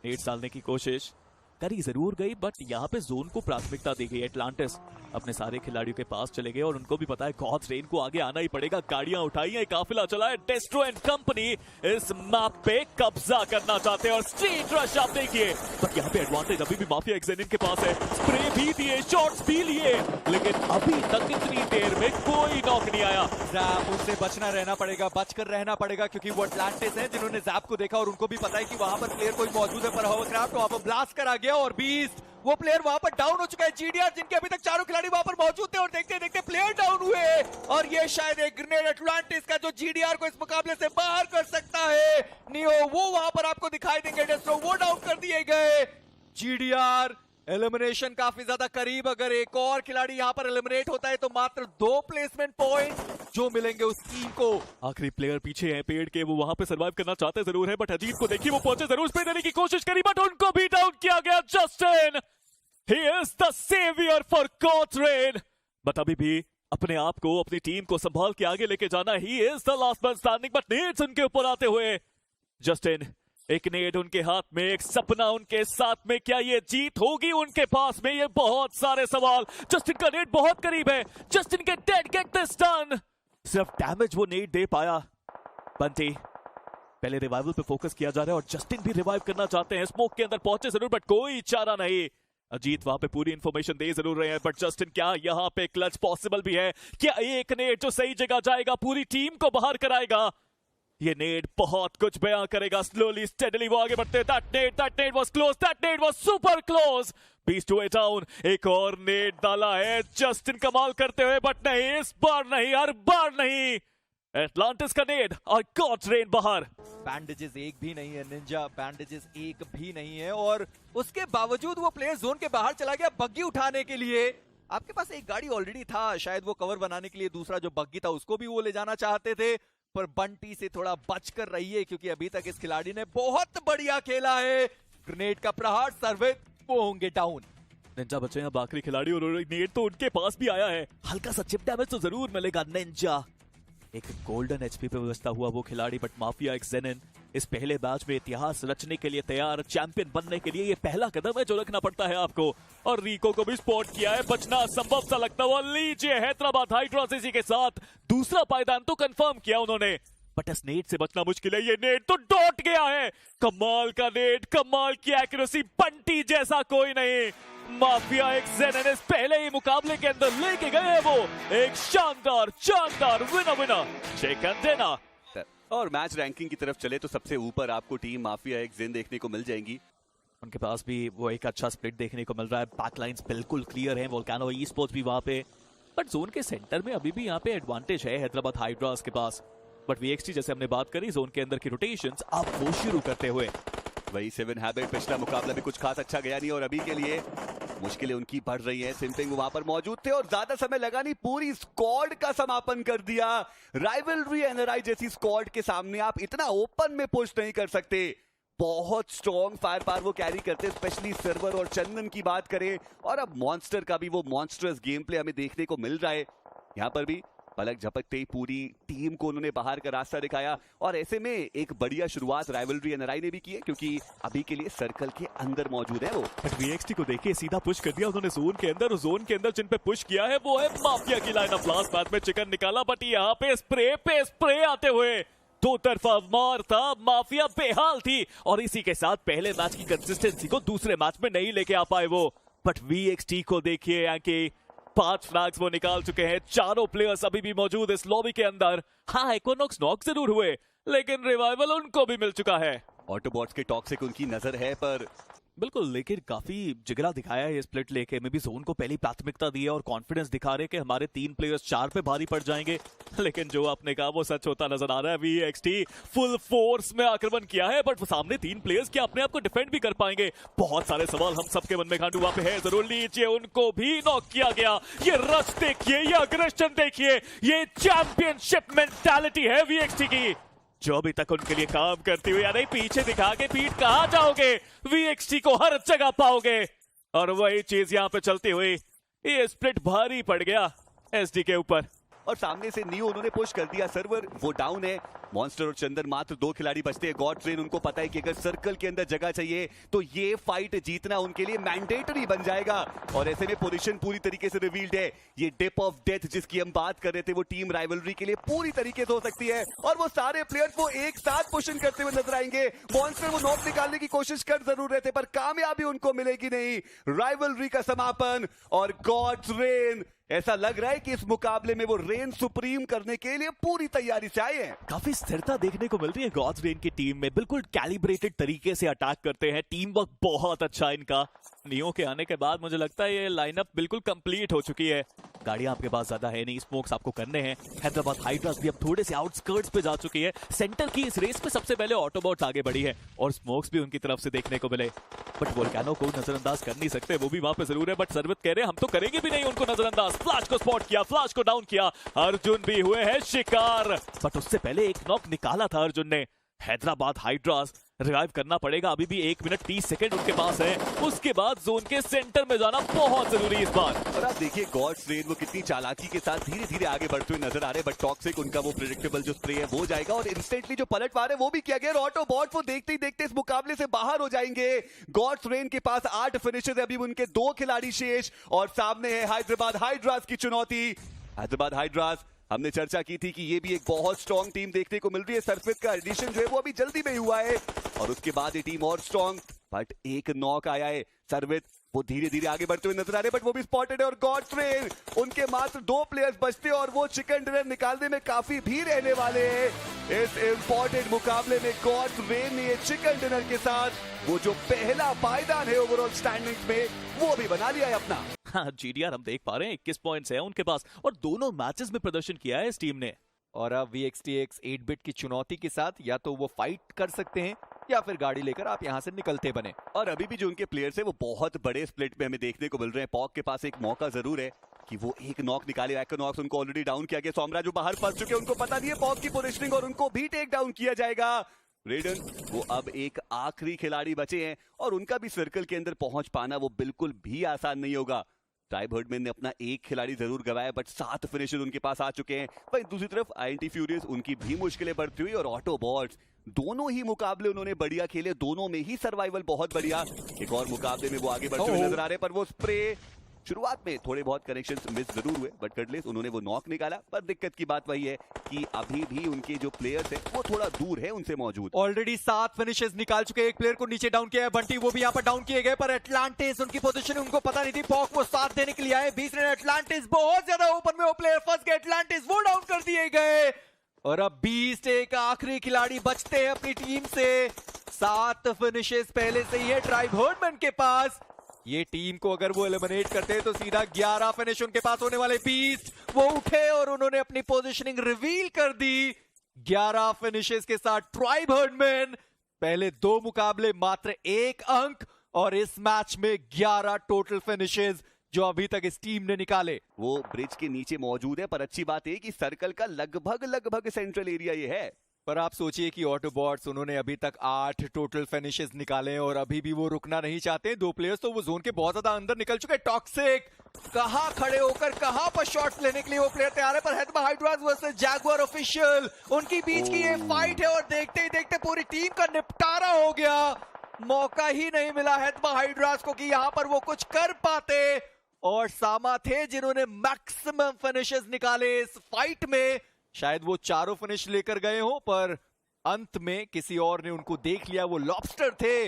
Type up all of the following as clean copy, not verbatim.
Net डालने की कोशिश करी जरूर गई, बट यहाँ पे जोन को प्राथमिकता दी गई। एटलांटिस अपने सारे खिलाड़ियों के पास चले गए और उनको भी पता है गॉड्स रेन को आगे आना ही पड़ेगा। गाड़ियां उठाई हैं, काफिला चला है। डेस्ट्रो एंड कंपनी इस मैप पे कब्जा करना चाहते हैं और स्ट्रीट रश आप देखिए। बट यहाँ पे एडवांटेज अभी भी माफिया एक्सेनिन के पास है। स्प्रे भी दिए, शॉट्स भी लिए, लेकिन अभी तक इतनी देर में कोई नॉक नहीं आया। जैप उससे बचना रहना पड़ेगा, बचकर रहना पड़ेगा, क्योंकि वो एटलांटिस हैं जिन्होंने जैप को देखा और उनको भी पता है कि वहां पर प्लेयर कोई मौजूद है। पर हॉवरक्राफ्ट वहां पर ब्लास्ट करा गया और बीस्ट वो प्लेयर वहां पर डाउन हो चुका है। जीडीआर जिनके अभी तक चारों खिलाड़ी वहां पर मौजूद थे और देखते देखते प्लेयर डाउन हुए और ये शायद एक ग्रेनेड एटलांटिस का जो जीडीआर को इस मुकाबले से बाहर कर सकता है। नियो वो वहां पर आपको दिखाई देंगे। डेस्ट्रो वो डाउन कर दिए गए। जीडीआर एलिमिनेशन काफी ज्यादा करीब। अगर एक और खिलाड़ी यहां पर एलिमिनेट होता है तो मात्र 2 प्लेसमेंट पॉइंट जो मिलेंगे उस टीम को। आखिरी प्लेयर पीछे है पेड़ के, वो वहां पे सर्वाइव करना चाहते जरूर है, बट अजीत को देखिए वो पहुंचे जरूर, स्प्रे देने की कोशिश करी बट उनको भी डाउन किया गया। Justin he is the saviour for God's reign, but अभी भी अपने आप को अपनी टीम को संभाल के आगे लेके जाना। He is the last man standing, but Neds उनके ऊपर आते हुए। जस्टिन एक नेड उनके हाथ में, एक सपना उनके साथ में, क्या ये जीत होगी उनके पास में? ये बहुत सारे सवाल। जस्टिन का नेड बहुत करीब है। जस्टिन के डेड गेट दिस डन। सिर्फ डैमेज वो नेड दे पाया। बंटी पहले रिवाइवल पे फोकस किया जा रहा है और जस्टिन भी रिवाइव करना चाहते हैं। स्मोक के अंदर पहुंचे जरूर बट कोई चारा नहीं। अजीत वहां पे पूरी इंफॉर्मेशन दे जरूर रहे हैं, बट जस्टिन क्या यहाँ पे क्लच पॉसिबल भी है? क्या एक नेड जो सही जगह जाएगा पूरी टीम को बाहर कराएगा? ये नेड बहुत कुछ बयां करेगा। स्लोली स्टेडली वो आगे बढ़ते। That Ned was close, that Ned was super close. Beast two a down. एक और नेड डाला है जस्टिन कमाल करते हुए, बट नहीं, इस बार नहीं, हर बार नहीं। एटलांटिस का नेड और गॉड्स रेन बाहर। बैंडेजेस एक भी नहीं है निंजा, बैंडेजेस एक भी नहीं है और उसके बावजूद वो प्लेयर जोन के बाहर चला गया बग्गी उठाने के लिए। आपके पास एक गाड़ी ऑलरेडी था, शायद वो कवर बनाने के लिए दूसरा जो बग्गी था उसको भी वो ले जाना चाहते थे, पर बंटी से थोड़ा बच कर रहिए क्योंकि अभी तक इस खिलाड़ी ने बहुत बढ़िया खेला है। ग्रेनेड का प्रहार, सर्विस, वो होंगे डाउन। निंजा बचे हैं अब आखिरी खिलाड़ी और नेड तो उनके पास भी आया है। हल्का सा चिप डैमेज तो जरूर मिलेगा। निंजा एक गोल्डन एचपी पे बचता हुआ वो खिलाड़ी, बट माफिया एक्सेनिन इस पहले मैच में इतिहास रचने के लिए तैयार। चैंपियन बनने के लिए ये पहला कदम है जो रखना पड़ता है आपको। और रिको को भी स्पॉट किया है, बचना असंभव सा लगता हुआ। लीजिए हैदराबाद हाइड्रास इसी के साथ दूसरा पायदान तो कंफर्म किया उन्होंने, बट इस नेट से बचना मुश्किल है। ये नेट तो डॉट गया है। कमाल का नेट, कमाल की एक्यूरेसी, बंटी जैसा कोई नहीं। माफिया एक्सेनिन इस पहले ही मुकाबले के अंदर लेके गए हैं वो एक शानदार विनर चिकन डिनर। और मैच रैंकिंग की तरफ चले तो सबसे ऊपर आपको टीम माफिया एक्सेन देखने को मिल जाएंगी। उनके पास भी वो एक अच्छा स्प्लिट देखने को मिल रहा है। बैकलाइंस बिल्कुल क्लियर है। वोल्केनो ई स्पोर्ट्स भी वहां पे, बट जोन के सेंटर में अभी भी यहाँ पे एडवांटेज है हैदराबाद हाइड्रास के पास। बट वीएक्सटी जैसे हमने बात करी, जोन के अंदर की रोटेशंस आप वो शुरू करते हुए। वही 7 हैबिट, पिछला मुकाबला भी कुछ खास अच्छा गया नहीं और अभी के लिए मुश्किलें उनकी बढ़ रही हैं। सिंपिंग वहां पर मौजूद थे और ज्यादा समय लगा नहीं, पूरी स्क्वाड का समापन कर दिया। राइवलरी एनआरआई जैसी स्क्वाड के सामने आप इतना ओपन में पुश नहीं कर सकते। बहुत स्ट्रॉन्ग फायर पावर वो कैरी करते, स्पेशली सर्वर और चंदन की बात करें। और अब मॉन्स्टर का भी वो मॉन्स्टरस गेम प्ले हमें देखने को मिल रहा है। यहाँ पर भी पलक झपकते ही पूरी टीम को उन्होंने बाहर का रास्ता दिखाया और ऐसे में एक बढ़िया शुरुआत राइवलरी एनआरआई ने भी की है क्योंकि अभी के लिए सर्कल के अंदर मौजूद है वो। बट वीएक्सटी को देखिए सीधा पुश कर दिया उन्होंने जोन के अंदर। जोन के अंदर जिन पे पुश किया है वो है माफिया की लाइनअप। लास्ट मैच में चिकन निकाला, बट यहाँ पे स्प्रे आते हुए दो तरफा मार था। माफिया बेहाल थी और इसी के साथ पहले मैच की कंसिस्टेंसी को दूसरे मैच में नहीं लेके आ पाए वो। बट वीएक्सटी को देखिए यहाँ के 5 फ्लैग्स वो निकाल चुके हैं। चारों प्लेयर्स अभी भी मौजूद इस लॉबी के अंदर। हाँ, इक्विनॉक्स नॉक जरूर हुए लेकिन रिवाइवल उनको भी मिल चुका है। ऑटोबॉट्स के टॉक्सिक उनकी नजर है पर बिल्कुल, लेकिन काफी जिगरा दिखाया है ये स्प्लिट लेके। में भी जोन को पहली प्राथमिकता दी है और कॉन्फिडेंस दिखा रहे कि हमारे 3 प्लेयर्स 4 पे भारी पड़ जाएंगे। लेकिन जो आपने कहा वो सच होता नजर आ रहा है। वीएक्सटी फुल फोर्स में आक्रमण किया है, बट सामने 3 प्लेयर्स क्या अपने आप को डिफेंड भी कर पाएंगे? बहुत सारे सवाल हम सबके मन में खांडू वहां पे है जरूर। लीजिए उनको भी नॉक किया गया। ये रश देखिए, ये अग्रेशन देखिए, ये चैंपियनशिप मेंटालिटी है वीएक्सटी की जो अभी तक उनके लिए काम करती हुई। यानी पीछे दिखा के पीठ कहां जाओगे? वीएक्सटी को हर जगह पाओगे और वही चीज यहां पे चलती हुई। ये स्प्लिट भारी पड़ गया एसडी के ऊपर। और सामने से नियो उन्होंने पुश कर दिया, सर्वर वो डाउन है। मॉन्स्टर और चंदन मात्र 2 खिलाड़ी बचते हैं। गॉड ट्रेन उनको पता है कि अगर सर्कल के अंदर जगह चाहिए तो ये फाइट जीतना उनके लिए मैंडेटरी बन जाएगा, और ऐसे में पोजीशन पूरी तरीके से रिवील्ड है। ये डिप ऑफ डेथ जिसकी हम बात कर रहे थे वो टीम राइवलरी के लिए पूरी तरीके से हो सकती है, और वो सारे प्लेयर्स वो एक साथ पुशिंग करते हुए नजर आएंगे। मॉन्स्टर वो नॉक निकालने की कोशिश कर जरूर रहे थे पर कामयाबी उनको मिलेगी नहीं। राइवलरी का समापन, और गॉड्स रेन, ऐसा लग रहा है कि इस मुकाबले में वो रेन सुप्रीम करने के लिए पूरी तैयारी से आए हैं। काफी स्थिरता देखने को मिल रही है गॉड्स रेन की टीम में, बिल्कुल कैलिब्रेटेड तरीके से अटैक करते हैं, टीम वर्क बहुत अच्छा है इनका। नियो के आने के बाद मुझे लगता है ये लाइनअप बिल्कुल कंप्लीट हो चुकी है। गाड़ियां आपके पास ज्यादा है नहीं, स्मोक्स आपको करने हैं। हैदराबाद हाइड्रास भी अब थोड़े से आउटस्कर्ट्स पे जा चुकी है। सेंटर की इस रेस में सबसे पहले ऑटोबॉट्स आगे बढ़ी है और स्मोक्स भी उनकी तरफ से देखने को मिले, बट वोल्केनो को नजरअंदाज कर नहीं सकते, वो भी वहां पे जरूर है। बट सर्वित कह रहे हैं हम तो करेंगे भी नहीं उनको नजरअंदाज। फ्लैश को स्पॉट किया, फ्लैश को डाउन किया, अर्जुन भी हुए हैं शिकार, बट उससे पहले एक नॉक निकाला था अर्जुन ने। हैदराबाद हाइड्रास रिवाइव करना पड़ेगा, अभी भी 1 मिनट 30 सेकंड उनके पास है, उसके बाद जोन के सेंटर में जाना बहुत जरूरी है इस बार। और आप देखिए गॉड्स रेन वो कितनी चालाकी के साथ धीरे धीरे आगे बढ़ते हुए नजर आ रहे हैं, बट टॉक्सिक उनका वो प्रेडिक्टेबल जो स्प्रे है वो जाएगा, और इंस्टेंटली जो पलटवार है वो भी किया गया। ऑटो बॉट वो देखते ही देखते इस मुकाबले से बाहर हो जाएंगे। गॉड्स रेन के पास 8 फिनिशेस है, अभी उनके 2 खिलाड़ी शेष, और सामने है हैदराबाद हाइड्रास की चुनौती। हैदराबाद हाइड्रास, हमने चर्चा की थी कि ये भी एक बहुत स्ट्रॉन्ग टीम देखने को मिल रही है। सरफेस का एडिशन जो है वो अभी जल्दी में हुआ है, और उसके बाद ये टीम और स्ट्रॉन्ग, बट एक नॉक आया है। सर्वित वो धीरे धीरे आगे बढ़ते हुए नजर आ रहे हैं, बट वो भी स्पॉटेड है। और गॉड ट्रेन, उनके मात्र 2 प्लेयर्स बचते हैं, और वो चिकन डिनर निकालने में काफी भी रहने वाले हैं। इस इंपॉर्टेंट मुकाबले में गॉड ट्रेन ने ये चिकन डिनर के साथ वो जो पहला पायदान है ओवरऑल स्टैंडिंग्स में वो भी बना लिया है अपना। हाँ, जीडीआर हम देख पा रहे हैं 21 पॉइंट्स है उनके पास, और दोनों मैचेस में प्रदर्शन किया है इस टीम ने। और अब VXTX 8-बिट की चुनौती के साथ या तो वो फाइट कर सकते हैं या फिर गाड़ी लेकर आप यहां से निकलते बने। और अभी भी जो उनके प्लेयर्स है वो बहुत बड़े स्प्लिट में हमें देखने को मिल रहे हैं। पॉक के पास एक मौका जरूर है कि वो एक नॉक निकाले। एक्नॉक्स उनको ऑलरेडी डाउन किया गया, सोमराज जो बाहर फंस चुके हैं, उनको पता नहीं है पॉक की पोजीशनिंग, और उनको भी टेक डाउन किया जाएगा। रेडन वो अब एक आखिरी खिलाड़ी बचे हैं, और उनका भी सर्कल के अंदर पहुंच पाना वो बिल्कुल भी आसान नहीं होगा। ट्राइब हर्डमैन ने अपना एक खिलाड़ी जरूर गवाया, बट 7 फिनिशर उनके पास आ चुके हैं। वहीं दूसरी तरफ आईएनटी फ्यूरियस, उनकी भी मुश्किलें बढ़ती हुई, और ऑटोबॉट्स, दोनों ही मुकाबले उन्होंने बढ़िया खेले, दोनों में ही सर्वाइवल बहुत बढ़िया। एक और मुकाबले में वो आगे बढ़ते हुए नजर आ रहे हैं, पर वो स्प्रे शुरुआत में थोड़े बहुत कनेक्शंस मिस जरूर हुए, बट कटलेस उन्होंने वो नॉक निकाला। पर दिक्कत की बात वही है कि अभी भी उनके जो प्लेयर्स हैं वो थोड़ा दूर है उनसे मौजूद। ऑलरेडी 7 फिनिशेस निकाल चुके, एक प्लेयर को नीचे डाउन किया है। बंटी वो भी यहाँ पर डाउन किए गए, पर एटलांटिस उनकी पोजीशन उनको पता नहीं थी। पॉक वो साथ देने के लिए आए, 20 रन। एटलांटिस बहुत ज्यादा ओपन में वो प्लेयर फंस गए, एटलांटिस वो डाउन कर दिए गए, और अब 20 एक आखिरी खिलाड़ी बचते हैं अपनी टीम से। 7 फिनिशेस पहले से ही है ट्राइब हर्डमैन के पास। ये टीम को अगर वो एलिमिनेट करते हैं तो सीधा 11 फिनिश उनके पास होने वाले। बीस्ट वो उठे और उन्होंने अपनी पोजीशनिंग रिवील कर दी। 11 फिनिशेस के साथ ट्राइब हर्डमैन, पहले 2 मुकाबले मात्र 1 अंक, और इस मैच में 11 टोटल फिनिशेस जो अभी तक इस टीम ने निकाले। वो ब्रिज के नीचे मौजूद है, पर अच्छी बात है कि सर्कल का लगभग सेंट्रल एरिया ये है। पर आप सोचिए कि ऑटोबॉट्स, उन्होंने अभी तक 8 टोटल फिनिशेस निकाले हैं, और अभी भी वो रुकना नहीं चाहते। 2 प्लेयर्स तो वो जोन के बहुत ज्यादा अंदर निकल चुके हैं। टॉक्सिक कहां खड़े होकर कहां पर शॉट्स लेने के लिए वो प्लेयर तैयार है, पर Hyderabad hydras versus Jaguar official, उनकी बीच की ये फाइट है, और देखते ही देखते पूरी टीम का निपटारा हो गया। मौका ही नहीं मिला हैदराबाद हाइड्रास को कि यहां पर वो कुछ कर पाते, और सामा थे जिन्होंने मैक्सिमम फिनिशेस निकाले इस फाइट में। शायद वो 4 फिनिश लेकर गए हो, पर अंत में किसी और ने उनको देख लिया। वो लॉबस्टर थे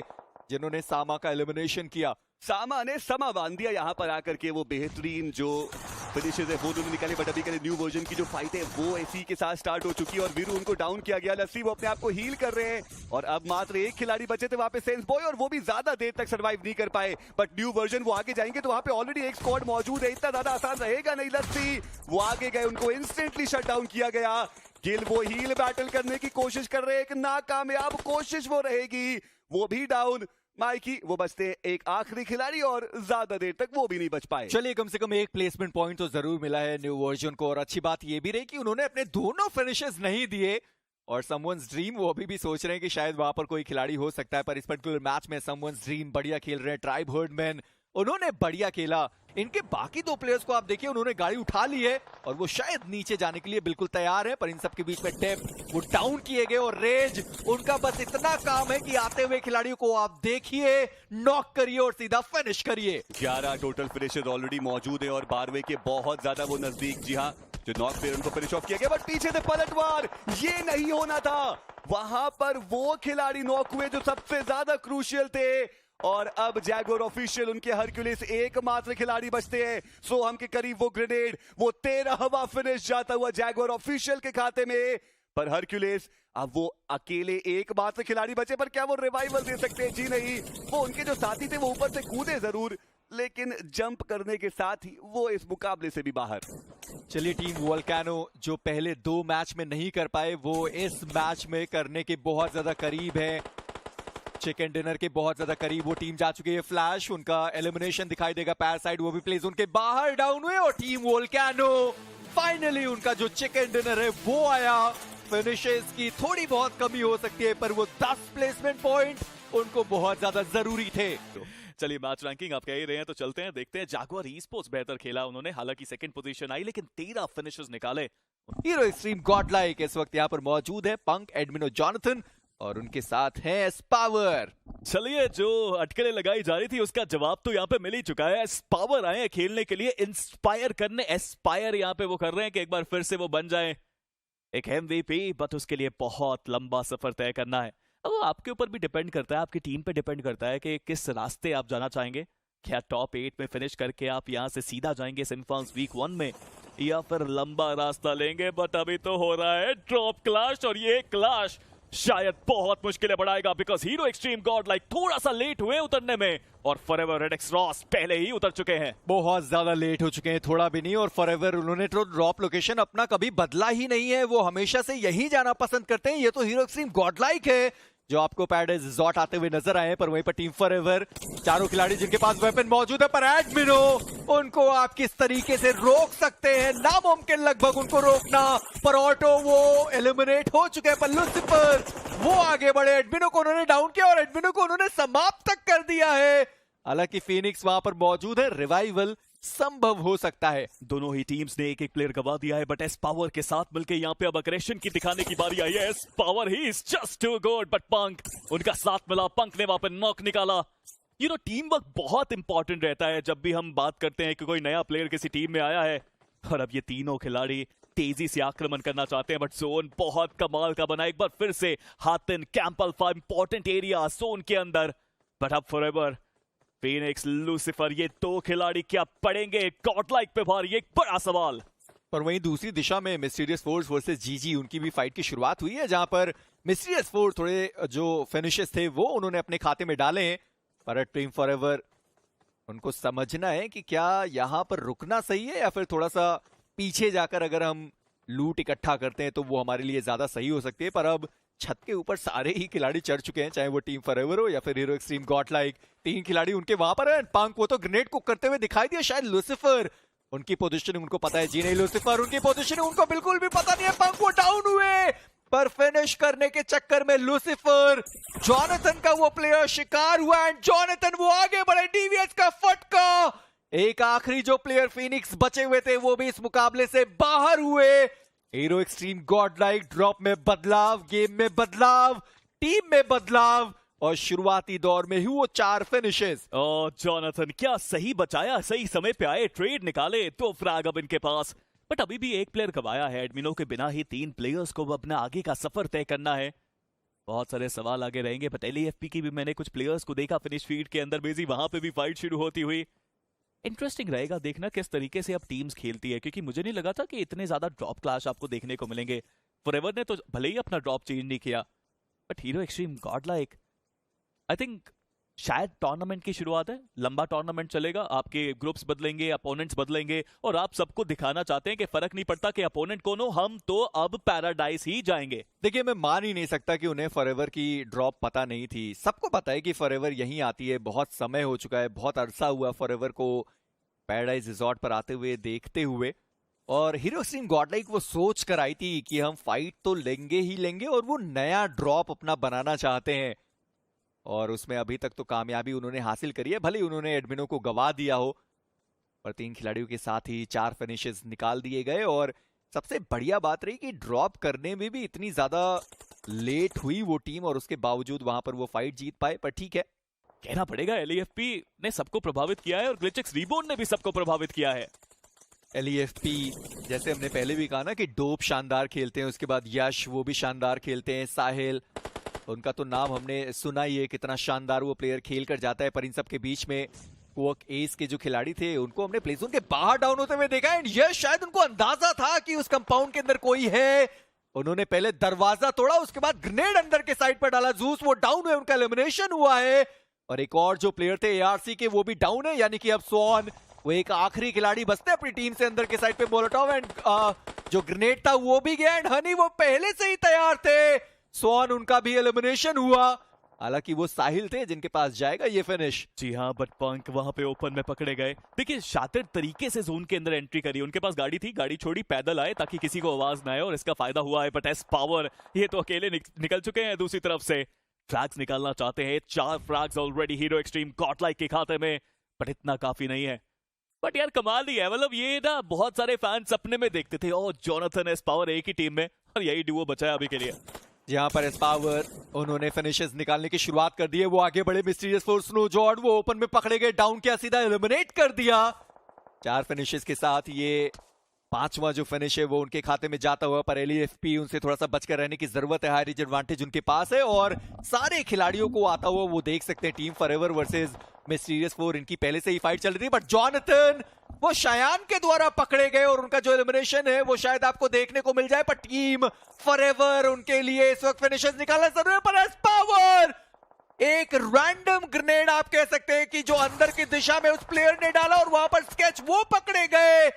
जिन्होंने सामा का एलिमिनेशन किया। सामा ने समा बांध दिया यहाँ पर आकर के। वो बेहतरीन जो फिनिशेस है वो दोनों निकाले, बट अभी के न्यू वर्जन की जो फाइट है वो ऐसी के साथ स्टार्ट हो चुकी है, और वीरू उनको डाउन किया गया। लस्सी वो अपने आप को हील कर रहे हैं, और अब मात्र 1 खिलाड़ी बचे थे वहां पे, सेंस बॉय, और वो भी ज्यादा देर तक सर्वाइव नहीं कर पाए। बट न्यू वर्जन वो आगे जाएंगे तो वहां पे ऑलरेडी एक स्क्वाड मौजूद है, इतना ज्यादा आसान रहेगा नहीं। लस्सी वो आगे गए, उनको इंस्टेंटली शट डाउन किया गया। गिल वो हील बैटल करने की कोशिश कर रहे हैं, एक नाकामयाब कोशिश वो रहेगी, वो भी डाउन। माइकी वो बचते एक आखिरी खिलाड़ी, और ज्यादा देर तक वो भी नहीं बच पाए। चलिए, कम से कम एक प्लेसमेंट पॉइंट तो जरूर मिला है न्यू वर्जन को, और अच्छी बात ये भी रही कि उन्होंने अपने दोनों फिनिशेस नहीं दिए। और समवन्स ड्रीम वो अभी भी सोच रहे हैं कि शायद वहां पर कोई खिलाड़ी हो सकता है, पर इस पर्टिकुलर मैच में समवन्स ड्रीम बढ़िया खेल रहे हैं। ट्राइब हर्डमैन उन्होंने बढ़िया खेला। इनके बाकी दो प्लेयर्स को आप देखिए, उन्होंने गाड़ी उठा ली है और वो शायद नीचे जाने के लिए बिल्कुल तैयार है, पर इन सब के बीच में डेप्थ वो डाउन किए गए और रेज उनका बस इतना काम है कि आते हुए खिलाड़ियों को आप देखिए, नॉक करिए और सीधा फिनिश करिए। 11 टोटल फिनिशेस ऑलरेडी मौजूद है और बारवे के बहुत ज्यादा वो नजदीक। जी हाँ, जो नॉक प्लेयर उनको फिनिश ऑफ किया गया, बट पीछे से पलटवार, ये नहीं होना था। वहां पर वो खिलाड़ी नॉक हुए जो सबसे ज्यादा क्रूशियल थे। और अब जैगुआर ऑफिशियल, उनके हरक्यूलिस एकमात्र खिलाड़ी बचते हैं। सोहम के करीब वो ग्रेनेड, वो 13वां फिनिश जाता हुआ जैगुआर ऑफिशियल के खाते में। पर हरक्यूलिस, अब वो अकेले एकमात्र खिलाड़ी बचे, पर क्या वो रिवाइवल दे सकते हैं? जी नहीं। वो उनके जो साथी थे वो ऊपर से कूदे जरूर, लेकिन जंप करने के साथ ही वो इस मुकाबले से भी बाहर। चलिए, टीम वोल्केनो जो पहले 2 मैच में नहीं कर पाए, वो इस मैच में करने के बहुत ज्यादा करीब है। चिकन डिनर के बहुत ज्यादा करीब वो टीम जा चुकी है। फ्लैश, उनका एलिमिनेशन दिखाई देगा। पैरासाइड वो भी प्लेस उनके बाहर डाउन हुए और टीम वोल्केनो फाइनली उनका जो चिकन डिनर है वो आया। फिनिशेस की थोड़ी बहुत कमी हो सकती है, पर वो 10 प्लेसमेंट पॉइंट उनको बहुत ज्यादा जरूरी थे। चलिए, मैच रैंकिंग आप कह ही रहे हैं तो चलते हैं, देखते हैं। जागुआर ई-स्पोर्ट्स बेहतर खेला उन्होंने, हालांकि सेकंड पोजीशन आई, लेकिन 13 फिनिशेस निकाले। हीरो एक्सट्रीम गॉडलाइक इस वक्त यहाँ पर मौजूद है। पंक, एडमिनो, जॉनथन और उनके साथ है एस्पावर। चलिए, जो अटकलें लगाई जा रही थी उसका जवाब तो यहाँ पे मिल ही चुका है। एस्पावर आए हैं खेलने के लिए, इंस्पायर करने। एस्पायर यहाँ पे वो कर रहे हैं कि एक बार फिर से वो बन जाए एक MVP, बट उसके लिए बहुत लंबा सफर तय करना है। वो आपके ऊपर भी डिपेंड करता है, आपकी टीम पे डिपेंड करता है कि किस रास्ते आप जाना चाहेंगे। क्या टॉप 8 में फिनिश करके आप यहाँ से सीधा जाएंगे सेमीफाइनल्स वीक 1 में, या फिर लंबा रास्ता लेंगे? बट अभी तो हो रहा है ड्रॉप क्लैश, और ये क्लैश शायद बहुत मुश्किलें बढ़ाएगा, बिकॉज हीरो एक्सट्रीम गॉडलाइक थोड़ा सा लेट हुए उतरने में, और फॉरएवर रेडेक्स रॉस पहले ही उतर चुके हैं। बहुत ज्यादा लेट हो चुके हैं, थोड़ा भी नहीं। और फॉरएवर, उन्होंने तो ड्रॉप लोकेशन अपना कभी बदला ही नहीं है, वो हमेशा से यही जाना पसंद करते हैं। ये तो हीरो एक्सट्रीम गॉडलाइक है जो आपको पैराडाइज रिजॉर्ट आते हुए नजर आए हैं, पर वहीं पर टीम फॉरएवर, चारों खिलाड़ी जिनके पास वेपन मौजूद है, पर एडमिनो, उनको आप किस तरीके से रोक सकते हैं? नामुमकिन लगभग उनको रोकना। पर ऑटो वो एलिमिनेट हो चुके हैं, पर लूसिफर वो आगे बढ़े। एडमिनो को उन्होंने डाउन किया और एडमिनो को उन्होंने समाप्त तक कर दिया है। हालांकि फीनिक्स वहां पर मौजूद है, रिवाइवल संभव हो सकता है। दोनों ही टीम्स ने एक प्लेयर गवा दिया है, बट एस्पावर के साथ मिलकर यहाँ पे अब अग्रेशन की दिखाने की बारी आई है। Aspower he is just too good, but Punk उनका साथ मिला, पंक ने वहां पे नॉक निकाला। यू नो, टीम वर्क बहुत इंपॉर्टेंट रहता है जब भी हम बात करते हैं कि कोई नया प्लेयर किसी टीम में आया है। और अब ये तीनों खिलाड़ी तेजी से आक्रमण करना चाहते हैं, बट जोन बहुत कमाल का बना। एक बार फिर से हाथन, कैंपल फॉर इंपॉर्टेंट एरिया जोन के अंदर, बट अब फॉरएवर, फीनिक्स, लूसिफर, ये 2 खिलाड़ी क्या पड़ेंगे गॉडलाइक पे भारी? एक बड़ा सवाल। पर वहीं दूसरी दिशा में मिस्टीरियस फोर्स वर्सेस जीजी, उनकी भी फाइट की शुरुआत हुई है, जहां पर मिस्टीरियस फोर्स थोड़े जो फिनिशेस थे वो उन्होंने अपने खाते में डाले हैं। पर टीम फॉरएवर, उनको समझना है कि क्या यहां पर रुकना सही है या फिर थोड़ा सा पीछे जाकर अगर हम लूट इकट्ठा करते हैं तो वो हमारे लिए ज्यादा सही हो सकती है। पर अब छत के ऊपर सारे ही खिलाड़ी चढ़ चुके हैं, चाहे वो टीम फॉरएवर हो या फिर हीरो एक्सट्रीम गॉडलाइक। 3 खिलाड़ी उनके वहां पर है। पंक, वो तो ग्रेनेड कुक करते हुए दिखाई दिया। शायद लूसिफर, उनकी पोजीशनिंग उनको पता है। जी नहीं, लूसिफर, उनकी पोजीशनिंग उनको बिल्कुल भी पता नहीं है। पंक वो डाउन हुए, पर फिनिश करने के चक्कर में लूसिफर, जॉनथन का वो प्लेयर शिकार हुआ एंड जॉनथन वो आगे बढ़े। डीवीएस का फटका, एक आखिरी जो प्लेयर फीनिक्स बचे हुए थे वो भी इस मुकाबले से बाहर हुए। हीरो एक्सट्रीम गॉडलाइक ड्रॉप में बदलाव, गेम में बदलाव, टीम में बदलाव, और शुरुआती दौर में ही वो 4 फिनिशेस। जॉनथन क्या सही बचाया, सही समय पे आए, ट्रेड निकाले, तो फ्रैग अब इनके पास। बट अभी भी एक प्लेयर गवाया है, एडमिनो के बिना ही 3 प्लेयर्स को अपना आगे का सफर तय करना है। बहुत सारे सवाल आगे रहेंगे, बट LAFP की भी मैंने कुछ प्लेयर्स को देखा फिनिश फील्ड के अंदर बिजी, वहां पे भी फाइट शुरू होती हुई। इंटरेस्टिंग रहेगा देखना किस तरीके से अब टीम्स खेलती है, क्योंकि मुझे नहीं लगा था कि इतने ज्यादा ड्रॉप क्लैश आपको देखने को मिलेंगे। फॉरएवर ने तो भले ही अपना ड्रॉप चेंज नहीं किया, but hero extreme Godlike, I think शायद टूर्नामेंट की शुरुआत है, लंबा टूर्नामेंट चलेगा, आपके ग्रुप्स बदलेंगे, अपोनेंट्स बदलेंगे, और आप सबको दिखाना चाहते हैं कि फर्क नहीं पड़ता कि अपोनेंट कौन हो, हम तो अब पैराडाइज ही जाएंगे। देखिए, मैं मान ही नहीं सकता कि उन्हें फॉरएवर की ड्रॉप पता नहीं थी। सबको पता है कि फॉरएवर यहीं आती है, बहुत समय हो चुका है, बहुत अरसा हुआ फॉरएवर को पैराडाइज रिजॉर्ट पर आते हुए देखते हुए। और हीरो एक्सट्रीम गॉडलाइक वो सोच कर आई थी कि हम फाइट तो लेंगे ही लेंगे, और वो नया ड्रॉप अपना बनाना चाहते हैं। और उसमें अभी तक तो कामयाबी उन्होंने हासिल करी है, भले ही उन्होंने एडमिनो को गवा दिया हो, पर 3 खिलाड़ियों के साथ ही 4 फिनिशेस निकाल दिए गए। और सबसे बढ़िया बात रही कि ड्रॉप करने में भी इतनी ज्यादा लेट हुई वो टीम और उसके बावजूद वहां पर वो फाइट जीत पाए। पर ठीक है, कहना पड़ेगा LAFP ने सबको प्रभावित किया है और ग्लिचेक्स रीबोर्न ने भी सबको प्रभावित किया है। LAFP जैसे हमने पहले भी कहा ना कि डोप शानदार खेलते हैं, उसके बाद यश वो भी शानदार खेलते हैं, साहिल उनका तो नाम हमने सुना ही है, कितना शानदार वो प्लेयर खेल कर जाता है। पर इन सब के बीच में क्वर्क एस के जो खिलाड़ी थे उनको हमने प्ले जोन के बाहर डाउन होते हुए देखा एंड यश शायद उनको अंदाजा था कि उस कंपाउंड के अंदर कोई है। उन्होंने पहले दरवाजा तोड़ा, उसके बाद ग्रेनेड अंदर के साइड पर डाला, जूस वो डाउन हुए, उनका एलिमिनेशन हुआ है। और एक और जो प्लेयर थे ARC के वो भी डाउन है, यानी कि अब स्वान वो एक आखिरी खिलाड़ी बचते अपनी टीम से अंदर के साइड पे। मोलोटोव एंड जो ग्रेनेड था वो भी गया एंड हनी वो पहले से ही तैयार थे। स्वान उनका भी एलिमिनेशन हुआ, हालांकि वो साहिल थे जिनके पास जाएगा ये फिनिश। जी हाँ, बट पंक वहां पे ओपन में पकड़े गए। देखिए शातिर तरीके से जोन के अंदर एंट्री करी, उनके पास गाड़ी थी, गाड़ी छोड़ी, पैदल आए ताकि किसी को आवाज ना आए और इसका फायदा हुआ है। बट एस पावर ये तो अकेले निकल चुके हैं दूसरी तरफ से, फ्रैग्स निकालना चाहते हैं। 4 फ्रैग्स ऑलरेडी हीरो एक्सट्रीम गॉडलाइक के खाते में, बट इतना काफी नहीं है। बट यार कमाल ही है, मतलब ये ना बहुत सारे फैंस सपने में देखते थे ओ जोनाथन एस पावर एक ही टीम में, और यही डुओ बचा है अभी के लिए। यहाँ पर एस पावर उन्होंने फिनिशेस निकालने की शुरुआत कर दी है, वो आगे बढ़े। मिस्टीरियस फोर्स स्नो जॉर्ड वो ओपन में पकड़े गए, डाउन किया, सीधा एलिमिनेट कर दिया। 4 फिनिशेस के साथ ये 5वां जो फिनिश है वो उनके खाते में जाता हुआ। पर LAFP उनसे थोड़ा सा बचकर रहने की जरूरत है, हाई रिज एडवांटेज उनके पास है और सारे खिलाड़ियों को आता हुआ वो देख सकते हैं। टीम फॉरएवर वर्सेस मिस्टीरियस 4, इनकी पहले से ही फाइट चल रही थी। बट जॉनथन वो शयान के द्वारा पकड़े गए और उनका जो एलिमिनेशन है वो शायद आपको देखने को मिल जाए। पर टीम फॉरएवर उनके लिए इस वक्त फिनिशेस निकालना जरूरी है। पर एस पावर एक रैंडम ग्रेनेड आप कह सकते हैं कि जो अंदर की दिशा में उस प्लेयर ने डाला और वहां पर स्केच वो पकड़े गए।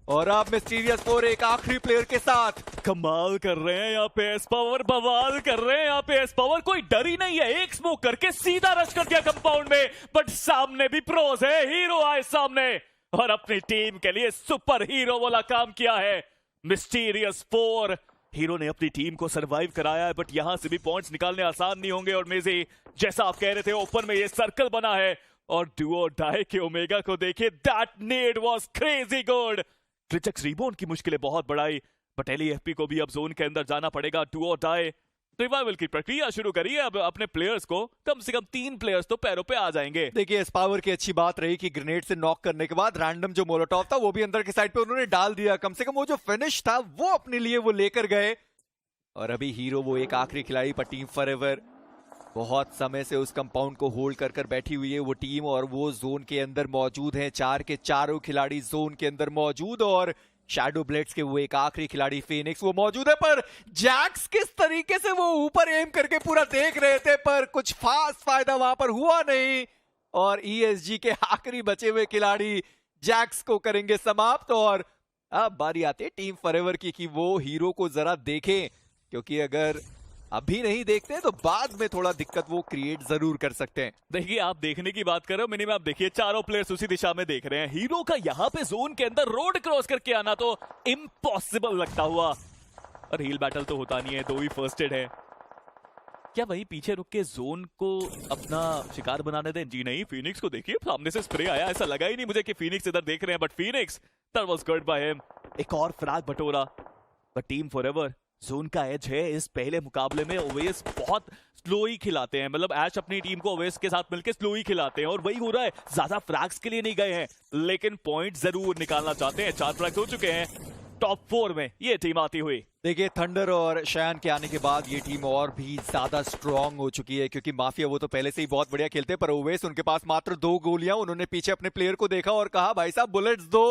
और अब मिस्टीरियस 4 एक आखिरी प्लेयर के साथ कमाल कर रहे हैं यहाँ पे एस पावर, बवाल कर रहे हैं यहाँ पे एस पावर। कोई डर ही नहीं है, एक स्मोक करके सीधा रश कर दिया कंपाउंड में। बट सामने भी प्रोज है, हीरो आए सामने और अपनी टीम के लिए सुपर हीरो वाला काम किया है। मिस्टीरियस 4 हीरो ने अपनी टीम को सरवाइव कराया है, बट यहां से भी पॉइंट्स निकालने आसान नहीं होंगे। और मेजी जैसा आप कह रहे थे, ओपन में ये सर्कल बना है और डुओ डाई के ओमेगा को देखिए, that Ned was crazy good. Glitchex Reborn की मुश्किलें बहुत बढ़ाई, बट LAFP को भी अब जोन के अंदर जाना पड़ेगा। डुओ डाई रिवाइवल की प्रक्रिया शुरू करिए, अब अपने प्लेयर्स को कम से कम 3 प्लेयर्स तो पैरों पे आ जाएंगे। देखिए एस पावर की अच्छी बात रही कि ग्रेनेड से नॉक करने के बाद रैंडम जो मोलोटॉव था वो भी अंदर की साइड पे उन्होंने डाल दिया। कम से कम वो जो फिनिश था वो अपने लिए वो लेकर गए। और अभी हीरो वो एक आखिरी खिलाड़ी पर टीम फॉरएवर बहुत समय से उस कंपाउंड को होल्ड कर कर बैठी हुई है वो टीम, और वो जोन के अंदर मौजूद हैं। 4 के चारों खिलाड़ी जोन के अंदर मौजूद और शैडो ब्लेड्स के वो एक आखिरी खिलाड़ी फिनिक्स वो मौजूद है। पर जैक्स किस तरीके से वो ऊपर एम करके पूरा देख रहे थे, पर कुछ खास फायदा वहां पर हुआ नहीं। और ESG के आखिरी बचे हुए खिलाड़ी जैक्स को करेंगे समाप्त। और अब बारी आती है टीम फॉरएवर की कि वो हीरो को जरा देखें, क्योंकि अगर अभी नहीं देखते तो बाद में थोड़ा दिक्कत वो क्रिएट जरूर कर सकते हैं। देखिए आप देखने की बात कर रहे हो, मिनिमम आप देखिए चारों प्लेयर्स उसी दिशा में देख रहे हैं। हीरो का यहाँ पे जोन के अंदर रोड क्रॉस करके आना तो इम्पॉसिबल लगता हुआ, और हील बैटल तो होता नहीं है, 2 ही फर्स्ट एड है। क्या वही पीछे रुक के जोन को अपना शिकार बनाने दें? जी नहीं, फिनिक्स को देखिए, सामने से स्प्रे आया, ऐसा लगा ही नहीं मुझे कि फिनिक्स इधर देख रहे हैं, but Phoenix that was good by him. एक और फ्रैग बटोरा, बट टीम फॉरएवर जोन का एज है। इस पहले मुकाबले में ओवेस बहुत स्लो ही खिलाते हैं, मतलब ऐश अपनी टीम को ओवेस के साथ मिलकर स्लो ही खिलाते हैं, और वही हो रहा है। ज्यादा फ्रैग्स के लिए नहीं गए हैं, लेकिन पॉइंट जरूर निकालना चाहते हैं। 4 फ्रैग्स हो चुके हैं टॉप 4 में ये टीम आती हुई। देखिए थंडर और शयान के आने के बाद ये टीम और भी ज्यादा स्ट्रांग हो चुकी है, क्योंकि माफिया वो तो पहले से ही बहुत बढ़िया खेलते हैं, पर ओवेस उनके पास मात्र 2 गोलियां। उन्होंने पीछे अपने प्लेयर को देखा और कहा भाई साहब बुलेट्स दो।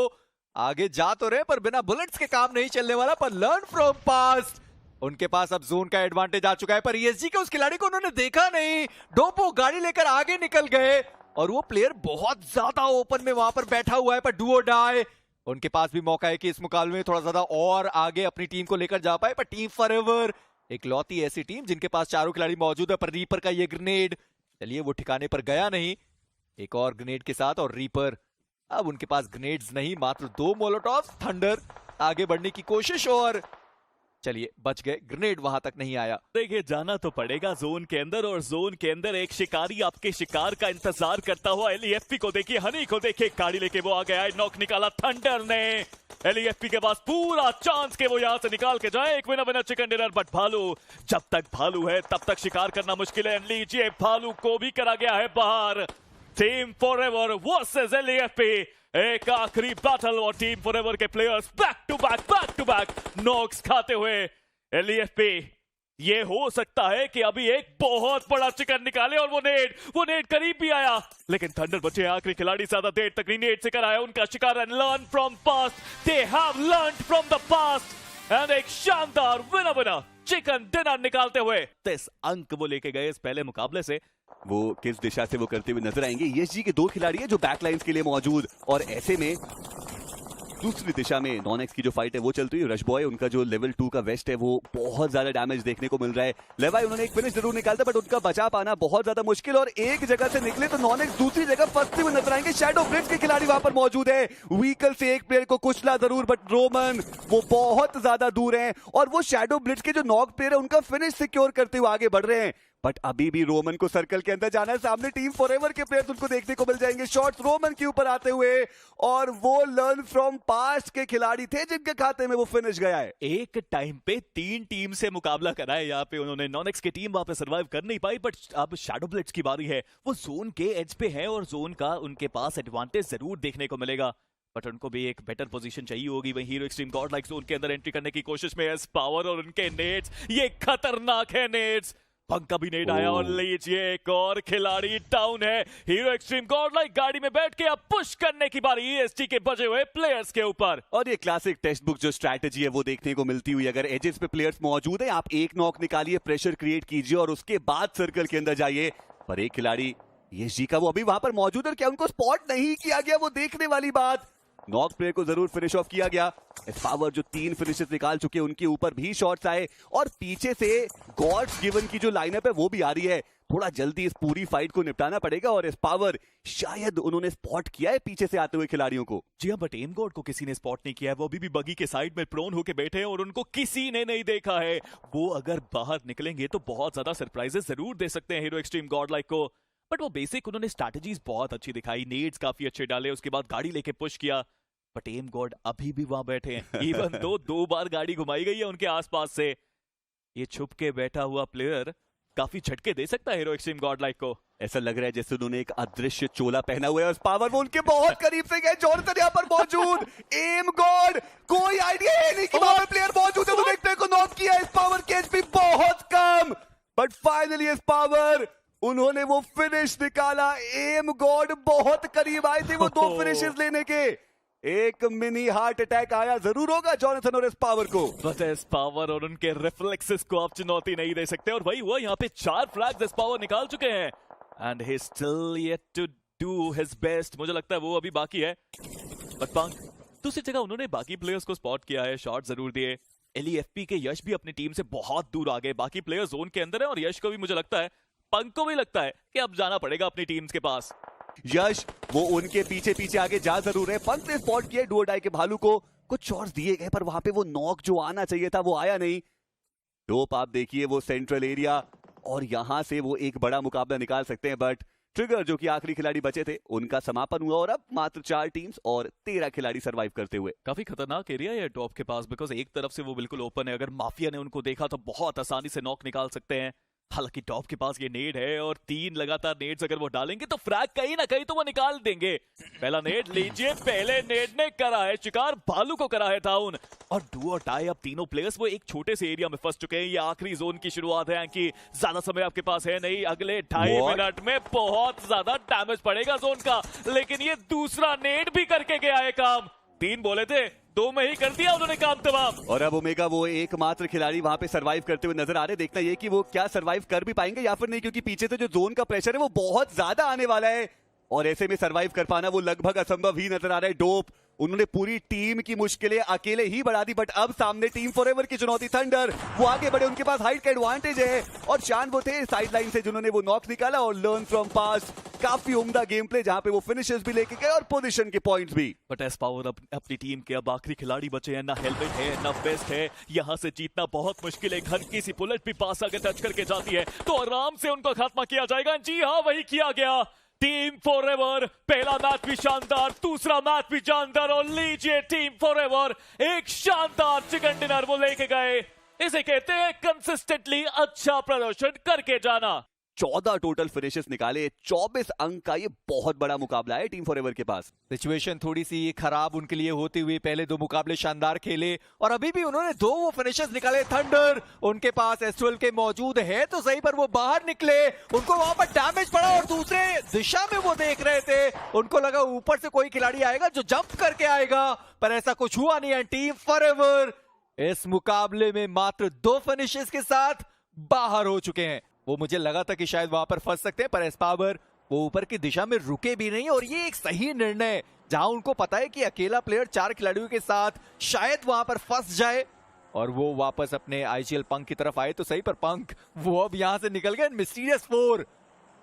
आगे जा तो रहे पर बिना बुलेट्स के काम नहीं चलने वाला, पर लर्न फ्रॉम पास्ट। उनके पास अब जोन का एडवांटेज आ चुका है, पर ESG के उस खिलाड़ी को उन्होंने देखा नहीं। डोपो गाड़ी लेकर आगे निकल गए और वो प्लेयर बहुत ज्यादा ओपन में वहां पर बैठा हुआ है। पर डुओ डाई उनके पास भी मौका है कि इस मुकाबले में थोड़ा ज्यादा और आगे अपनी टीम को लेकर जा पाए। पर टीम फॉरएवर एक लौती ऐसी टीम जिनके पास चारों खिलाड़ी मौजूद है। पर रीपर का ये ग्रेनेड, चलिए वो ठिकाने पर गया नहीं, एक और ग्रेनेड के साथ, और रीपर अब उनके पास ग्रेनेड्स नहीं, मात्र 2 मोलोटॉव्स। थंडर आगे बढ़ने की कोशिश, और चलिए बच गए, ग्रेनेड वहां तक नहीं आया। देखिए जाना तो पड़ेगा जोन के अंदर, और जोन के अंदर एक शिकारी आपके शिकार का इंतजार करता हुआ एलईएफपी को देखिए, हनी को देखिए, गाड़ी लेके वो आ गया है, नॉक निकाला थंडर ने। एलईएफपी के पास पूरा चांस के वो यहां से निकाल के जाए एक विनर चिकन डिनर, बट भालू, जब तक भालू है तब तक शिकार करना मुश्किल है। लीजिए भालू को भी करा गया है बाहर। टीम फॉरएवर वर्सेस एलईएफपी, एक आखिरी बैटल और टीम फॉरएवर के players back to back knocks खाते हुए। एलईएफपी, ये हो सकता है कि अभी एक बहुत बड़ा चिकन निकाले, और वो नेड करीब भी आया, लेकिन थंडर बचे आखिरी खिलाड़ी, ज्यादा देर तक नहीं नेड से कराया उनका शिकार। And learn from past, they have learned from the past, and एक शानदार विनर चिकन डिनर निकालते हुए 30 अंक वो लेके गए इस पहले मुकाबले से। वो किस दिशा से वो करते हुए नजर आएंगे। ईएसजी के 2 खिलाड़ी हैं जो बैकलाइंस के लिए मौजूद, और ऐसे में दूसरी दिशा में नॉनेक्स की जो फाइट है वो चलती है। रश बॉय, उनका जो लेवल 2 का वेस्ट है वो बहुत ज्यादा डैमेज देखने को मिल रहा है। लेवाई, उन्होंने एक फिनिश जरूर निकालता, बट उनका बचा पाना बहुत ज्यादा मुश्किल, और एक जगह से निकले तो नॉनेक्स दूसरी जगह फंसते हुए नजर आएंगे। शैडो ब्लिट्ज के खिलाड़ी वहां पर मौजूद है, व्हीकल से एक प्लेयर को कुचला जरूर, बट रोमन वो बहुत ज्यादा दूर है, और वो शैडो ब्लिट्ज के जो नॉक प्लेयर है उनका फिनिश सिक्योर करते हुए आगे बढ़ रहे हैं। बट अभी भी रोमन को सर्कल के अंदर जाना है। सामने टीम फॉरएवर के प्लेयर्स उनको देखने को मिल जाएंगे। शॉट्स रोमन के ऊपर आते हुए, और वो लर्न फ्रॉम पास्ट के खिलाड़ी थे जिनके खाते में वो फिनिश गया है। एक टाइम पे 3 टीम से मुकाबला करा है यहाँ पे उन्होंने। नॉनेक्स की टीम वहां पे सर्वाइव कर नहीं पाई, बट अब शैडो ब्लिट्ज की बारी है। वो जोन के एज पे है, और जोन का उनके पास एडवांटेज जरूर देखने को मिलेगा, बट उनको भी एक बेटर पोजीशन चाहिए होगी। वहीं hero extreme God like zone के अंदर एंट्री करने की कोशिश में एस पावर, और उनके नेट्स, ये खतरनाक है नेट्स। पंख का भी नेट आया, और लीजिए एक और खिलाड़ी डाउन है। हीरो एक्सट्रीम गॉड लाइक गाड़ी में बैठ के अब पुश करने की बारी ईएसटी के बचे हुए प्लेयर्स के ऊपर। और ये क्लासिक टेक्स्ट बुक जो स्ट्रैटेजी है वो देखने को मिलती हुई। अगर एजेस पे प्लेयर्स मौजूद हैं, आप एक नॉक निकालिए, प्रेशर क्रिएट कीजिए, और उसके बाद सर्कल के अंदर जाइए। पर एक खिलाड़ी ईएसजी का वो अभी वहां पर मौजूद है, और क्या उनको स्पॉट नहीं किया गया, वो देखने वाली बात। नॉक प्लेयर को जरूर फिनिश ऑफ किया गया। पावर जो 3 फिनिशेस निकाल चुके हैं, उनके ऊपर भी शॉट्स आए, और पीछे से गॉड्स गिवन की जो लाइनअप है वो भी आ रही है। थोड़ा जल्दी इस पूरी फाइट को निपटाना पड़ेगा, और इस पावर शायद उन्होंने स्पॉट किया है पीछे से आते हुए खिलाड़ियों को। जी हाँ, बट एम गॉड को किसी ने स्पॉट नहीं किया है। वो अभी भी बगी के साइड में प्रोन होके बैठे हैं, और उनको किसी ने नहीं देखा है। वो अगर बाहर निकलेंगे तो बहुत ज्यादा सरप्राइजेस जरूर दे सकते हैं हीरो एक्सट्रीम गॉड लाइक को। बट वो बेसिक उन्होंने स्ट्रैटेजीज बहुत अच्छी दिखाई, नेड्स काफी अच्छे डाले, उसके बाद गाड़ी लेके पुश किया। बट एम गॉड अभी भी वहां बैठे हैं, इवन दो 2 बार गाड़ी घुमाई गई है उनके आसपास से। ये छुप के बैठा हुआ प्लेयर काफी झटके दे सकता है हीरो एक्सट्रीम गॉड लाइक को। ऐसा लग रहा है जैसे उन्होंने एक अदृश्य चोला पहना हुआ है, और पावर वो उनके बहुत करीब से गए। जॉनसन यहाँ पर मौजूद, एम गॉड कोई आइडिया है नहीं कि वहां पर प्लेयर मौजूद है, तो एक प्लेयर को नॉक किया। इस पावर के एचपी बहुत कम, बट फाइनली इस पावर उन्होंने वो फिनिश निकाला। एम गॉड बहुत करीब आए थे वो 2 फिनिशेस लेने के। एक मिनी हार्ट अटैक आया जरूर होगा जॉनसन और इस पावर को, बट इस पावर और उनके रिफ्लेक्सेस को आप चुनौती नहीं दे सकते। और वही हुआ, यहाँ पे 4 फ्लैग्स इस पावर निकाल चुके हैं, and he still yet to do his best. मुझे लगता है वो अभी बाकी है, बट पंख दूसरी जगह उन्होंने बाकी प्लेयर्स को स्पॉट किया है, शॉट जरूर दिए। एलईएफपी के यश भी अपनी टीम से बहुत दूर आ गए, बाकी प्लेयर जोन के अंदर है, और यश को भी मुझे लगता है, पंख को भी लगता है कि अब जाना पड़ेगा अपनी टीम्स के पास। यश वो उनके पीछे पीछे आगे जा जरूर है। पंख ने स्पॉट किया डू और डाई के भालू को, कुछ शॉट्स दिए गए, पर वहां पे वो नॉक जो आना चाहिए था वो आया नहीं। डोप आप देखिए वो सेंट्रल एरिया, और यहां से वो एक बड़ा मुकाबला निकाल सकते हैं, बट ट्रिगर जो कि आखिरी खिलाड़ी बचे थे उनका समापन हुआ, और अब मात्र 4 टीम्स और 13 खिलाड़ी सर्वाइव करते हुए। काफी खतरनाक एरिया है टॉप के पास, बिकॉज एक तरफ से वो बिल्कुल ओपन है। अगर माफिया ने उनको देखा तो बहुत आसानी से नॉक निकाल सकते हैं। हालांकि टॉप के पास ये नेड है, और 3 लगातार नेड्स अगर वो डालेंगे तो फ्रैग कहीं ना कहीं तो वो निकाल देंगे। पहला नेड लीजिए, पहले नेड ने करा है शिकार, भालू को करा है डाउन, और डू और डाई अब तीनों प्लेयर्स वो एक छोटे से एरिया में फंस चुके हैं। ये आखिरी जोन की शुरुआत है कि ज्यादा समय आपके पास है नहीं, अगले 2.5 मिनट में बहुत ज्यादा डैमेज पड़ेगा जोन का। लेकिन ये दूसरा नेड भी करके गया है काम, 3 बोले थे 2 में ही कर दिया उन्होंने काम तमाम। और अब ओमेगा वो एकमात्र खिलाड़ी वहां पे सरवाइव करते हुए नजर आ रहे। देखना ये कि वो क्या सरवाइव कर भी पाएंगे या फिर नहीं, क्योंकि पीछे से जो जोन का प्रेशर है वो बहुत ज्यादा आने वाला है, और ऐसे में सरवाइव कर पाना वो लगभग असंभव ही नजर आ रहा है। डोप उन्होंने पूरी टीम की मुश्किलें अकेले ही बढ़ा दी। बट अब सामने टीम फॉरएवर की चुनौती थंडर, वो आगे बढ़े, उनके पास हाइट का एडवांटेज है और चांद वो थे साइड लाइन से जिन्होंने वो नॉक निकाला और लर्न फ्रॉम पास। काफी उम्दा गेम प्ले जहां पे वो फिनिशेस भी लेके गए और पोजीशन के पॉइंट्स भी। बट एस पावर अपनी टीम के अब आखिरी खिलाड़ी बचे हैं, ना हेलमेट है ना वेस्ट है, यहां से जीतना बहुत मुश्किल है। घर की सी बुलेट भी पास अगर टच करके जाती है तो आराम से उनको खात्मा किया जाएगा। जी हाँ, वही किया गया। टीम फॉरएवर पहला मैच भी शानदार, दूसरा मैच भी शानदार और लीजिए टीम फॉरएवर एक शानदार चिकन डिनर वो लेके गए। इसे कहते हैं कंसिस्टेंटली अच्छा प्रदर्शन करके जाना। 14 टोटल फिनिशेस निकाले, 24 अंक का ये बहुत बड़ा मुकाबला है टीम फॉरएवर के पास। सिचुएशन थोड़ी सी खराब उनके लिए होती हुई पहले 2 मुकाबले शानदार खेले और अभी भी उन्होंने 2 वो फिनिशेस निकाले। थंडर उनके पास एस12 के मौजूद है तो सही, पर वो बाहर निकले, उनको वहां पर डैमेज पड़ा और दूसरे दिशा में वो देख रहे थे, उनको लगा ऊपर से कोई खिलाड़ी आएगा जो जंप करके आएगा, पर ऐसा कुछ हुआ नहीं है। टीम फॉरएवर इस मुकाबले में मात्र 2 फिनिशेस के साथ बाहर हो चुके हैं। वो मुझे लगा था कि शायद वहां पर फंस सकते हैं, पर एस पावर वो ऊपर की दिशा में रुके भी नहीं और ये एक सही निर्णय, जहां उनको पता है कि अकेला प्लेयर 4 खिलाड़ियों के साथ शायद वहां पर फंस जाए और वो वापस अपने आईजीएल पंक की तरफ आए तो सही, पर पंक वो अब यहां से निकल गए। मिस्टीरियस 4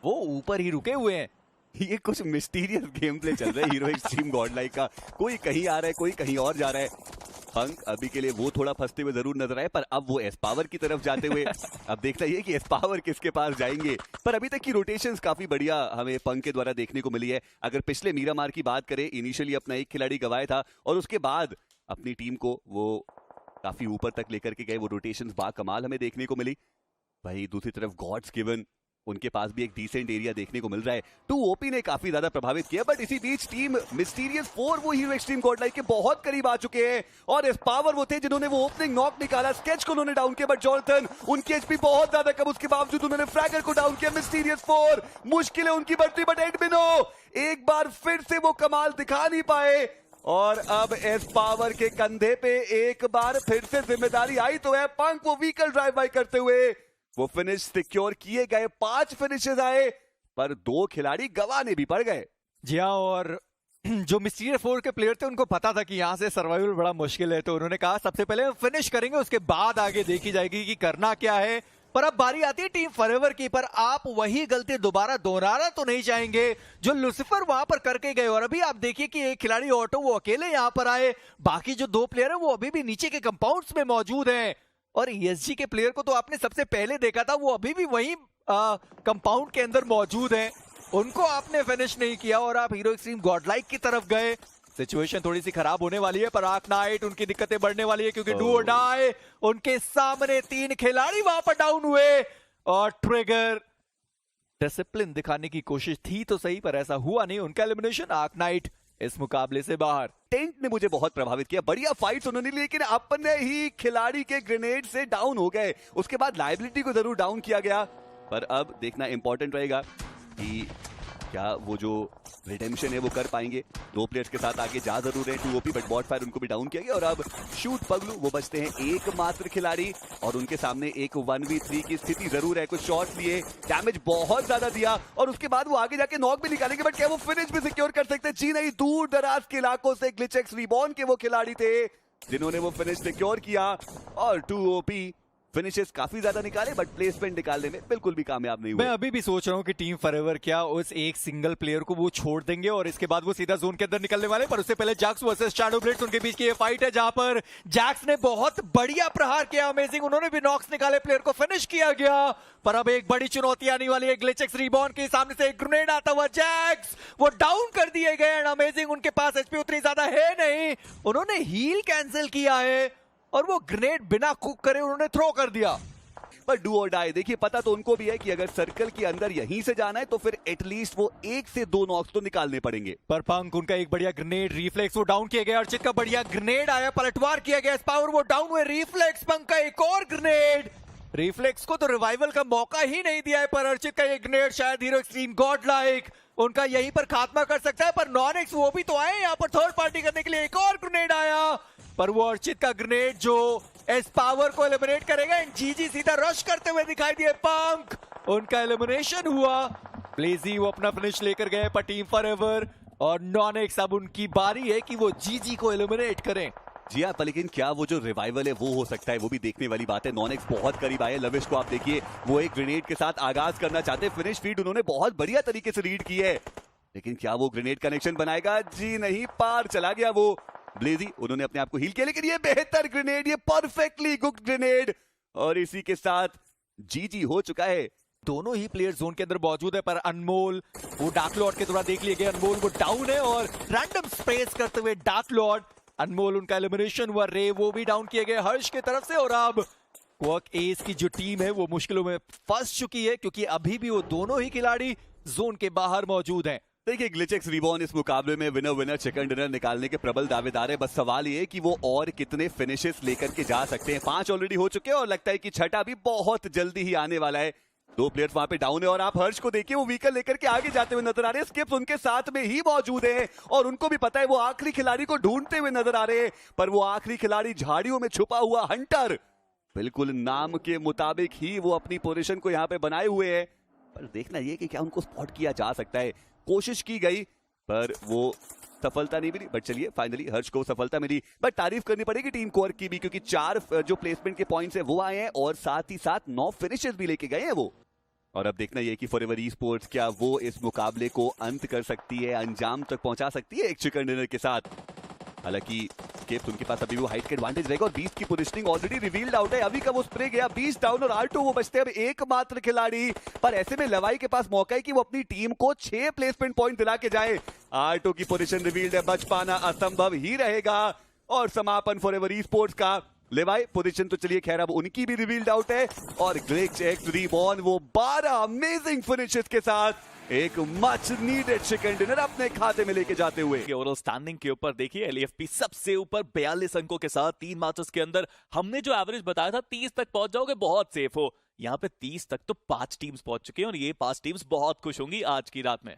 वो ऊपर ही रुके हुए हैं। ये कुछ मिस्टीरियस गेम प्ले चल रहा है हीरो एक्सट्रीम गॉडलाइक का, कोई कहीं आ रहा है कोई कहीं और जा रहा है। पंक अभी के लिए वो थोड़ा फंसते हुए जरूर नजर आए, पर अब वो एस पावर की तरफ जाते हुए अब देखना ये कि एस पावर किसके पास जाएंगे। पर अभी तक की रोटेशंस काफी बढ़िया हमें पंक के द्वारा देखने को मिली है। अगर पिछले मीरामार की बात करें, इनिशियली अपना एक खिलाड़ी गवाया था और उसके बाद अपनी टीम को वो काफी ऊपर तक लेकर के गए। वो रोटेशंस बाकमाल हमें देखने को मिली। वही दूसरी तरफ गॉड्स गिवन, उनके पास भी एक डिसेंट एरिया देखने को मिल रहा है। 2 ओपी ने काफी ज्यादा प्रभावित किया, बट इसी बीच टीम मिस्टीरियस 4 वो हीरो एक्सट्रीम गॉडलाइक के बहुत करीब आ चुके हैं और एस पावर वो थे जिन्होंने वो ओपनिंग नॉक निकाला। स्केच को उन्होंने डाउन किया, बट जॉनथन उनकी एचपी बहुत ज्यादा कम, उसके बावजूद उन्होंने फ्रैगर को डाउन किया। मिस्टीरियस 4 मुश्किलें उनकी बढ़ती, बट एडमिनो एक बार फिर से वो कमाल दिखा नहीं पाए और अब एस पावर के कंधे पे एक बार फिर से जिम्मेदारी आई तो है। पंक वो व्हीकल ड्राइव बाय करते हुए वो फिनिश सिक्योर किए गए। 5 फिनिशेस आए पर 2 खिलाड़ी गंवाने भी पड़ गए। जी हाँ, और जो मिस्टीरियस 4 के प्लेयर थे उनको पता था कि यहाँ से सर्वाइवल बड़ा मुश्किल है, तो उन्होंने कहा सबसे पहले हम फिनिश करेंगे, उसके बाद आगे देखी जाएगी कि करना क्या है। पर अब बारी आती है टीम फॉरएवर की, पर आप वही गलती दोबारा दोहराना तो नहीं चाहेंगे जो लुसिफर वहां पर करके गए। और अभी आप देखिए कि एक खिलाड़ी ऑटो वो अकेले यहाँ पर आए, बाकी जो 2 प्लेयर है वो अभी भी नीचे के कंपाउंड्स में मौजूद हैं। और ESG के प्लेयर को तो आपने सबसे पहले देखा था, वो अभी भी वही कंपाउंड के अंदर मौजूद हैं, उनको आपने फिनिश नहीं किया और आप हीरो एक्सट्रीम गॉडलाइक की तरफ गए। सिचुएशन थोड़ी सी खराब होने वाली है, पर आर्क नाइट उनकी दिक्कतें बढ़ने वाली है क्योंकि डू और डाई उनके सामने 3 खिलाड़ी वहां पर डाउन हुए और ट्रिगर डिसिप्लिन दिखाने की कोशिश थी तो सही, पर ऐसा हुआ नहीं। उनका एलिमिनेशन, आर्क नाइट इस मुकाबले से बाहर। टेंट ने मुझे बहुत प्रभावित किया, बढ़िया फाइट्स उन्होंने ली, लेकिन अपने ही खिलाड़ी के ग्रेनेड से डाउन हो गए। उसके बाद लायबिलिटी को जरूर डाउन किया गया, पर अब देखना इंपॉर्टेंट रहेगा कि क्या वो जो रिडेम्पशन है वो कर पाएंगे। 2 प्लेयर्स के साथ आगे जा जरूर है 2 ओपी, बट बॉट फायर उनको भी डाउन किया गया और अब शूट पगलू वो बचते हैं एकमात्र खिलाड़ी और उनके सामने एक 1v3 की स्थिति जरूर है। कुछ शॉट्स लिए, डैमेज बहुत ज्यादा दिया और उसके बाद वो आगे जाके नॉक भी निकालेंगे, बट क्या वो फिनिश भी सिक्योर कर सकते हैं? जी नहीं, दूर दराज के इलाकों से ग्लिचेक्स रिबॉर्न के वो खिलाड़ी थे जिन्होंने वो फिनिश सिक्योर किया और 2 ओपी फिनिशेस काफी ज्यादा निकाले, बट प्लेसमेंट निकालने में बिल्कुल भी कामयाब नहीं हुए। मैं अभी भी सोच रहा हूं कि टीम फॉरएवर क्या उस एक सिंगल प्लेयर को वो छोड़ देंगे और इसके बाद वो सीधा जोन के अंदर निकलने वाले, पर उससे पहले जैक्स वर्सेस शैडो ब्लेड्स उनके बीच की ये फाइट है जहां पर जैक्स ने बहुत बढ़िया प्रहार किया, अमेजिंग, उन्होंने भी नॉक्स निकाले, प्लेयर को फिनिश किया गया। पर अब एक बड़ी चुनौती आने वाली है, ग्लिचेक्स रिबॉर्न के सामने से एक ग्रेनेड आता हुआ, जैक्स वो डाउन कर दिए गए। अमेजिंग, उनके पास एचपी उतनी ज्यादा है नहीं, उन्होंने हील कैंसिल किया है और वो ग्रेनेड बिना कुक करे उन्होंने थ्रो कर दिया। पर डू और डाई, देखिए पता तो उनको भी है कि अगर सर्कल के अंदर यहीं से जाना है तो फिर एटलीस्ट वो 1 से 2 नॉक्स तो निकालने पड़ेंगे। पर पंक उनका एक बढ़िया ग्रेनेड, रिफ्लेक्स वो डाउन किया गया, अर्चित का बढ़िया ग्रेनेड आया, पलटवार किया गया, पावर वो डाउन हुए, रिफ्लेक्स पंक का एक और ग्रेनेड, रिफ्लेक्स को तो रिवाइवल का मौका ही नहीं दिया है, पर अर्चित का ये ग्रेनेड शायद हीरो एक्सट्रीम गॉडलाइक उनका यहीं पर खात्मा कर सकता है। पर नॉन-एक्स वो भी तो आए यहाँ पर थर्ड पार्टी करने के लिए, एक और ग्रेनेड आया, पर वो अर्चित का ग्रेनेड जो एस पावर को एलिमिनेट करेगा एंड जीजी सीधा रश करते हुए दिखाई दिए। पंक उनका एलिमिनेशन हुआ, ब्लेजी वो अपना फिनिश लेकर गए, पर टीम फॉरएवर और नॉनेक्स अब उनकी बारी है कि वो जीजी को एलिमिनेट करें। जी हाँ, पर लेकिन क्या वो जो रिवाइवल है वो हो सकता है, वो भी देखने वाली बात है। नॉनेक्स बहुत करीब आए। लविश को आप देखिए, वो एक ग्रेनेड के साथ आगाज करना चाहते हैं। फिनिश फीड उन्होंने बहुत बढ़िया तरीके से रीड की है, लेकिन क्या वो ग्रेनेड कनेक्शन बनाएगा? जी नहीं, पार चला गया वो। ब्लेजी उन्होंने अपने आप को हील किया, लेकिन ये बेहतर ग्रेनेड, ये परफेक्टली गुड ग्रेनेड, और इसी के साथ जीजी हो चुका है। दोनों ही प्लेयर जोन के अंदर मौजूद है, पर अनमोल वो डार्क लॉर्ड के द्वारा देख लिए गए। अनमोल वो डाउन है और रैंडम स्पेस करते हुए डार्क लॉर्ड, अनमोल उनका एलिमिनेशन हुआ। रे वो भी डाउन किए गए हर्ष की तरफ से, और अब क्वर्क एस की जो टीम है वो मुश्किलों में फंस चुकी है, क्योंकि अभी भी वो दोनों ही खिलाड़ी जोन के बाहर मौजूद हैं। देखिए, ग्लिचेक्स रिबॉर्न इस मुकाबले में विनर विनर चिकन डिनर निकालने के प्रबल दावेदार है। बस सवाल ये है कि वो और कितने फिनिशेस लेकर के जा सकते हैं। 5 ऑलरेडी हो चुके हैं और लगता है कि छठा भी बहुत जल्दी ही आने वाला है। 2 प्लेयर्स वहां पे डाउन है और आप हर्ष को देखिए, वो व्हीकल लेकर के आगे जाते हुए नजर आ रहे हैं। स्किप्स उनके साथ में ही मौजूद हैं और उनको भी पता है वो आखिरी खिलाड़ी को ढूंढते हुए नजर आ रहे हैं, पर वो आखिरी खिलाड़ी झाड़ियों में छुपा हुआ हंटर, बिल्कुल नाम के मुताबिक ही वो अपनी पोजीशन को यहाँ पे बनाए हुए है। पर देखना ये कि क्या उनको स्पॉट किया जा सकता है। कोशिश की गई पर वो सफलता नहीं मिली, बट चलिए फाइनली हर्ष को सफलता मिली। बट तारीफ करनी पड़ेगी टीम क्वर्क की भी, क्योंकि 4 जो प्लेसमेंट के पॉइंट्स है वो आए हैं और साथ ही साथ 9 फिनिशेस भी लेके गए हैं वो। और अब देखना यह कि फॉरएवर ई-स्पोर्ट्स क्या वो इस मुकाबले को अंत कर सकती है, अंजाम तक पहुंचा सकती है एक चिकन डिनर के साथ। हालांकि स्किप्स उनके पास अभी वो हाइट के एडवांटेज रहेगा और बीस्ट की पोजीशनिंग ऑलरेडी रिवील्ड आउट है। अभी का वो स्प्रे गया, बीस्ट डाउन और R2 वो बचते हैं अब एकमात्र खिलाड़ी। पर ऐसे में लवाई के पास मौका है कि वो अपनी टीम को 6 प्लेसमेंट पॉइंट दिला के जाए। R2 की पोजीशन रिवील्ड है, बच पाना असंभव ही रहेगा और समापन फॉरएवर ई-स्पोर्ट्स का। लेवाई पोजीशन तो चलिए खैर अब उनकी भी रिवील्ड आउट है और ग्लिचेक्स रिबॉर्न वो 12 अमेजिंग फिनिशेस के साथ एक मच नीडेड चिकन डिनर अपने खाते में लेके जाते हुए। ओवरऑल स्टैंडिंग के ऊपर देखिए एलईएफपी सबसे ऊपर 42 अंकों के साथ 3 मैचेस के अंदर। हमने जो एवरेज बताया था 30 तक पहुंच जाओगे बहुत सेफ हो, यहाँ पे 30 तक तो 5 टीम्स पहुंच चुके हैं और ये 5 टीम्स बहुत खुश होंगी आज की रात में।